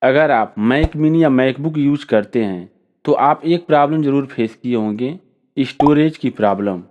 अगर आप Mac mini या मैकबुक यूज़ करते हैं तो आप एक प्रॉब्लम ज़रूर फेस किए होंगे, स्टोरेज की प्रॉब्लम।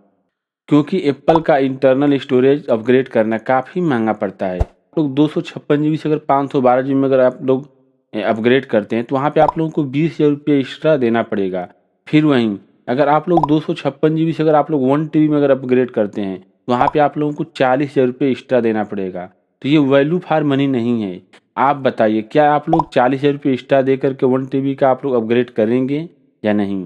क्योंकि एप्पल का इंटरनल स्टोरेज अपग्रेड करना काफ़ी महंगा पड़ता है। लोग 256 जीबी से अगर 512 जीबी में अगर आप लोग अपग्रेड करते हैं तो वहाँ पे आप लोगों को 20,000 रुपये एक्स्ट्रा देना पड़ेगा। फिर वहीं अगर आप लोग 256 जीबी से अगर आप लोग 1 टीबी में अगर अपग्रेड करते हैं तो वहाँ पे आप लोगों को 40,000 रुपये एक्स्ट्रा देना पड़ेगा। तो ये वैल्यू फॉर मनी नहीं है। आप बताइए, क्या आप लोग 40,000 रुपये एक्स्ट्रा दे करके 1 टीबी का आप लोग अपग्रेड करेंगे या नहीं?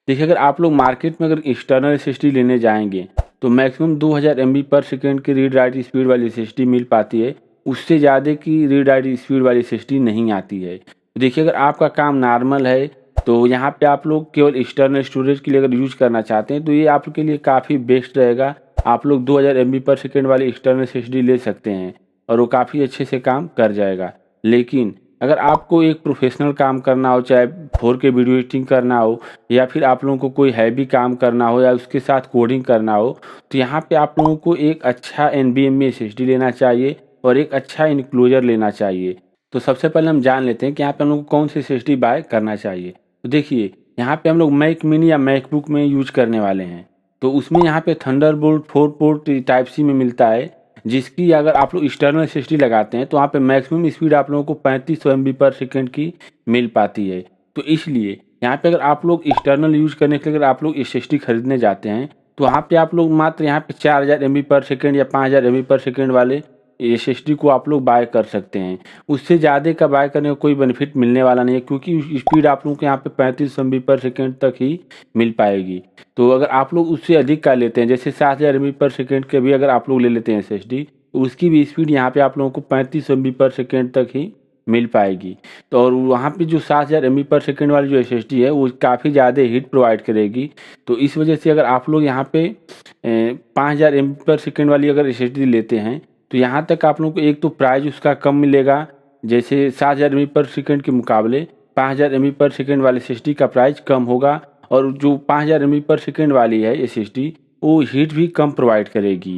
देखिए, अगर आप लोग मार्केट में अगर एक्सटर्नल एसएसडी लेने जाएंगे तो मैक्सिमम 2000 एमबी पर सेकेंड की रीड राइट स्पीड वाली एसएसडी मिल पाती है। उससे ज़्यादा की रीड राइट स्पीड वाली एसएसडी नहीं आती है। तो देखिए, अगर आपका काम नॉर्मल है तो यहाँ पे आप लोग केवल एक्सटर्नल स्टोरेज के लिए अगर यूज़ करना चाहते हैं तो ये आपके लिए काफ़ी बेस्ट रहेगा। आप लोग 2000 एमबी पर सेकेंड वाली एक्सटर्नल एसएसडी ले सकते हैं और वो काफ़ी अच्छे से काम कर जाएगा। लेकिन अगर आपको एक प्रोफेशनल काम करना हो, चाहे 4K वीडियो एडिटिंग करना हो या फिर आप लोगों को कोई हैवी काम करना हो या उसके साथ कोडिंग करना हो, तो यहाँ पे आप लोगों को एक अच्छा NVMe SSD लेना चाहिए और एक अच्छा इनक्लोजर लेना चाहिए। तो सबसे पहले हम जान लेते हैं कि यहाँ पे हम लोग को कौन सी SSD बाय करना चाहिए। तो देखिए, यहाँ पे हम लोग मैक मिनी या मैकबुक में यूज करने वाले हैं, तो उसमें यहाँ पे थंडरबोल्ट 4 पोर्ट टाइप सी में मिलता है, जिसकी अगर आप लोग एक्सटर्नल एसएसडी लगाते हैं तो वहाँ पे मैक्सिमम स्पीड आप लोगों को 3500 एमबी पर सेकेंड की मिल पाती है। तो इसलिए यहाँ पे अगर आप लोग एक्सटर्नल यूज़ करने के लिए अगर आप लोग एसएसडी खरीदने जाते हैं तो वहाँ पे आप लोग मात्र यहाँ पे 4000 एमबी पर सेकेंड या 5000 एमबी पर सेकेंड वाले एसएसडी को आप लोग बाय कर सकते हैं। उससे ज़्यादा का बाय करने का कोई बेनिफिट मिलने वाला नहीं है, क्योंकि स्पीड आप लोगों को यहाँ पे 35 एमबी पर सेकेंड तक ही मिल पाएगी। तो अगर आप लोग उससे अधिक का लेते हैं, जैसे 7000 एमबी पर सेकेंड के भी अगर आप लोग ले लेते हैं एसएसडी, तो उसकी भी स्पीड यहाँ पे आप लोगों को 35 एमबी पर सेकेंड तक ही मिल पाएगी। तो और वहाँ पे जो 7000 एमबी पर सेकेंड वाली जो एसएसडी है वो काफ़ी ज़्यादा हीट प्रोवाइड करेगी। तो इस वजह से अगर आप लोग यहाँ पे 5000 एमबी पर सेकेंड वाली अगर एसएसडी लेते हैं तो यहाँ तक आप लोगों को एक तो प्राइस उसका कम मिलेगा, जैसे 7000 एमबी पर सेकेंड के मुकाबले 5000 एमबी पर सेकेंड वाली एसएसडी का प्राइस कम होगा। और जो 5000 एमबी पर सेकेंड वाली है एसएसडी, वो हीट भी कम प्रोवाइड करेगी।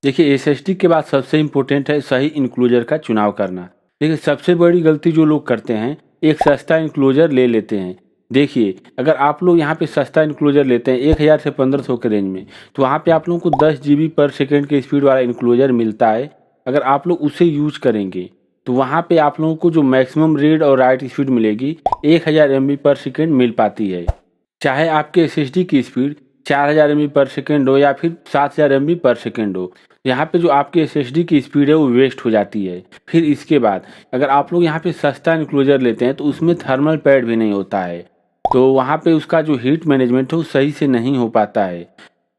देखिए, एसएसडी के बाद सबसे इम्पोर्टेंट है सही इनक्लोजर का चुनाव करना। देखिए, सबसे बड़ी गलती जो लोग करते हैं, एक सस्ता इनक्लोजर ले लेते हैं। देखिए, अगर आप लोग यहाँ पे सस्ता इनक्लोजर लेते हैं 1000 से 1500 के रेंज में, तो वहाँ पे आप लोगों को 10 जीबी पर सेकेंड के स्पीड वाला इनक्लोजर मिलता है। अगर आप लोग उसे यूज करेंगे तो वहाँ पे आप लोगों को जो मैक्सिमम रीड और राइट स्पीड मिलेगी 1000 एमबी पर सेकेंड मिल पाती है। चाहे आपके एसएसडी की स्पीड 4000 एमबी पर सेकेंड हो या फिर 7000 एमबी पर सेकेंड हो, यहाँ पे जो आपके एसएसडी की स्पीड है वो वेस्ट हो जाती है। फिर इसके बाद अगर आप लोग यहाँ पे सस्ता इनक्लोजर लेते हैं तो उसमें थर्मल पैड भी नहीं होता है, तो वहाँ पे उसका जो हीट मैनेजमेंट है वो सही से नहीं हो पाता है।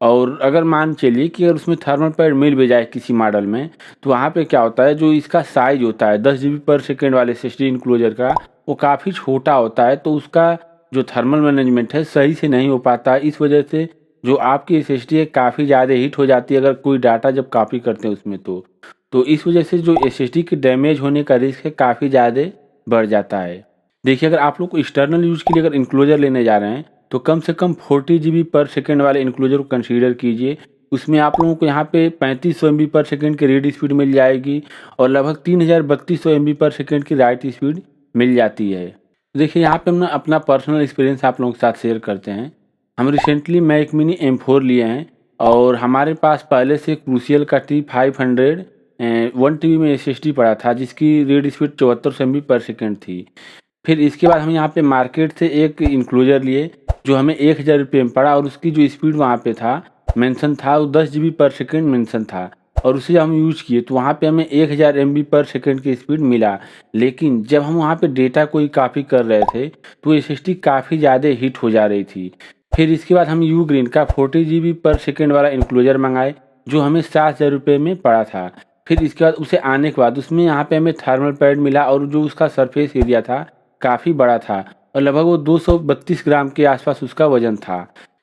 और अगर मान चलिए कि अगर उसमें थर्मल पैड मिल भी जाए किसी मॉडल में, तो वहाँ पे क्या होता है, जो इसका साइज होता है 10 जीबी पर सेकेंड वाले एसएसडी इनक्लोजर का, वो काफ़ी छोटा होता है, तो उसका जो थर्मल मैनेजमेंट है सही से नहीं हो पाता। इस वजह से जो आपकी एसएसडी है काफ़ी ज़्यादा हीट हो जाती है अगर कोई डाटा जब कॉपी करते हैं उसमें तो इस वजह से जो एसएसडी के डैमेज होने का रिस्क है काफ़ी ज़्यादा बढ़ जाता है। देखिए, अगर आप लोग को एक्सटर्नल यूज़ के लिए अगर इनक्लोजर लेने जा रहे हैं तो कम से कम 40 जीबी पर सेकेंड वाले इनक्लोजर को कंसीडर कीजिए। उसमें आप लोगों को यहाँ पे 3500 एमबी पर सेकेंड की रीड स्पीड मिल जाएगी और लगभग 3200 एमबी पर सेकेंड की राइट स्पीड मिल जाती है। देखिए, यहाँ पे हम ना अपना पर्सनल एक्सपीरियंस आप लोगों के साथ शेयर करते हैं। हम रिसेंटली मैक मिनी M4 लिए हैं और हमारे पास पहले से क्रूसियल का T500 1 टीबी में एसएसडी पड़ा था, जिसकी रीड स्पीड 7400 एमबी पर सेकेंड थी। फिर इसके बाद हम यहाँ पे मार्केट से एक इनक्लोजर लिए जो हमें 1000 रुपये में पड़ा और उसकी जो स्पीड वहाँ पे था मेंशन था वो 10 जीबी पर सेकेंड मेंशन था और उसे हम यूज किए तो वहाँ पे हमें 1000 एमबी पर सेकेंड की स्पीड मिला। लेकिन जब हम वहाँ पे डेटा कोई कॉपी कर रहे थे तो एसएसडी काफ़ी ज़्यादा हीट हो जा रही थी। फिर इसके बाद हम यू ग्रीन का 40 जीबी पर सेकेंड वाला इनक्लोजर मंगाए जो हमें 7000 रुपये में पड़ा था। फिर इसके बाद उसे आने के बाद उसमें यहाँ पे हमें थर्मल पैड मिला और जो उसका सरफेस एरिया था काफ़ी बड़ा था और लगभग वो 232 ग्राम के आसपास उसका वजन था।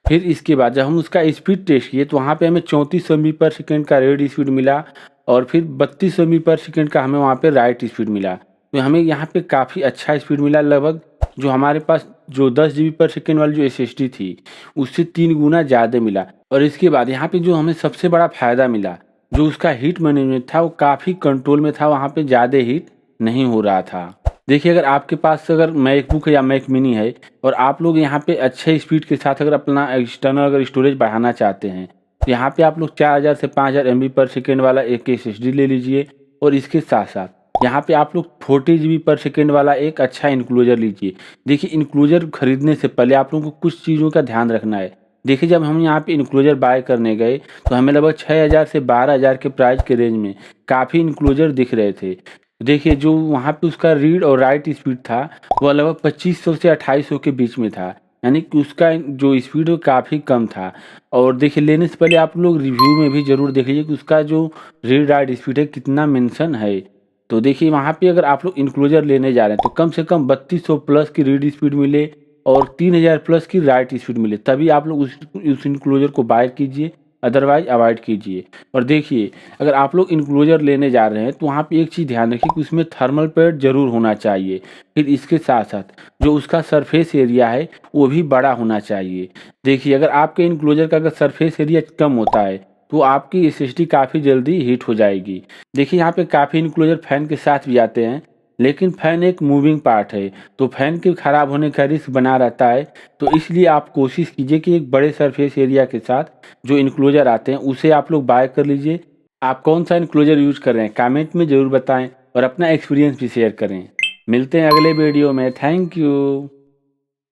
फिर इसके बाद जब हम उसका स्पीड टेस्ट किए तो वहाँ पे हमें 3400 एमबी पर सेकेंड का रीड स्पीड मिला और फिर 3200 एमबी पर सेकेंड का हमें वहाँ पे राइट स्पीड मिला। तो हमें यहाँ पे काफ़ी अच्छा स्पीड मिला, लगभग जो हमारे पास जो 10 जीबी पर सेकेंड वाली जो एसएसडी थी उससे 3 गुना ज़्यादा मिला। और इसके बाद यहाँ पे जो हमें सबसे बड़ा फ़ायदा मिला, जो उसका हीट मैनेजमेंट था वो काफ़ी कंट्रोल में था, वहाँ पे ज़्यादा हीट नहीं हो रहा था। देखिए, अगर आपके पास अगर मैकबुक या मैक मिनी है और आप लोग यहाँ पे अच्छे स्पीड के साथ अगर अपना एक्सटर्नल अगर स्टोरेज बढ़ाना चाहते हैं, तो यहाँ पे आप लोग 4000 से 5000 एमबी पर सेकेंड वाला एक एसएसडी ले लीजिए और इसके साथ-साथ यहाँ पे आप लोग 40 जीबी पर सेकेंड वाला एक अच्छा इन्क्लोजर लीजिए। देखिए, इन्क्लोजर खरीदने से पहले आप लोगों को कुछ चीज़ों का ध्यान रखना है। देखिए, जब हम यहाँ पे इन्क्लोजर बाय करने गए, तो हमें लगभग 6000 से 12000 के प्राइस के रेंज में काफ़ी इन्क्लोजर दिख रहे थे। देखिए, जो वहाँ पे उसका रीड और राइट स्पीड था, वो लगभग 2500 से 2800 के बीच में था। यानी कि उसका जो स्पीड वो काफ़ी कम था। और देखिए, लेने से पहले आप लोग रिव्यू में भी ज़रूर देख लीजिए कि उसका जो रीड राइट स्पीड है कितना मेंशन है। तो देखिए, वहाँ पे अगर आप लोग इन्क्लोजर लेने जा रहे हैं तो कम से कम 3200 प्लस की रीड स्पीड मिले और 3000 प्लस की राइट स्पीड मिले, तभी आप लोग उस इन्क्लोजर को बाय कीजिए, अदरवाइज़ अवॉइड कीजिए। और देखिए, अगर आप लोग इन्क्लोजर लेने जा रहे हैं तो वहाँ पे एक चीज़ ध्यान रखिए कि उसमें थर्मल पैड ज़रूर होना चाहिए। फिर इसके साथ-साथ जो उसका सरफेस एरिया है वो भी बड़ा होना चाहिए। देखिए, अगर आपके इन्क्लोजर का अगर सरफेस एरिया कम होता है तो आपकी एसएसडी काफ़ी जल्दी हीट हो जाएगी। देखिए, यहाँ पे काफ़ी इन्क्लोजर फैन के साथ भी आते हैं, लेकिन फैन एक मूविंग पार्ट है, तो फैन के खराब होने का रिस्क बना रहता है। तो इसलिए आप कोशिश कीजिए कि एक बड़े सरफेस एरिया के साथ जो इन्क्लोजर आते हैं उसे आप लोग बाय कर लीजिए। आप कौन-सा इन्क्लोजर यूज़ कर रहे हैं कमेंट में ज़रूर बताएँ और अपना एक्सपीरियंस भी शेयर करें। मिलते हैं अगले वीडियो में। Thank you.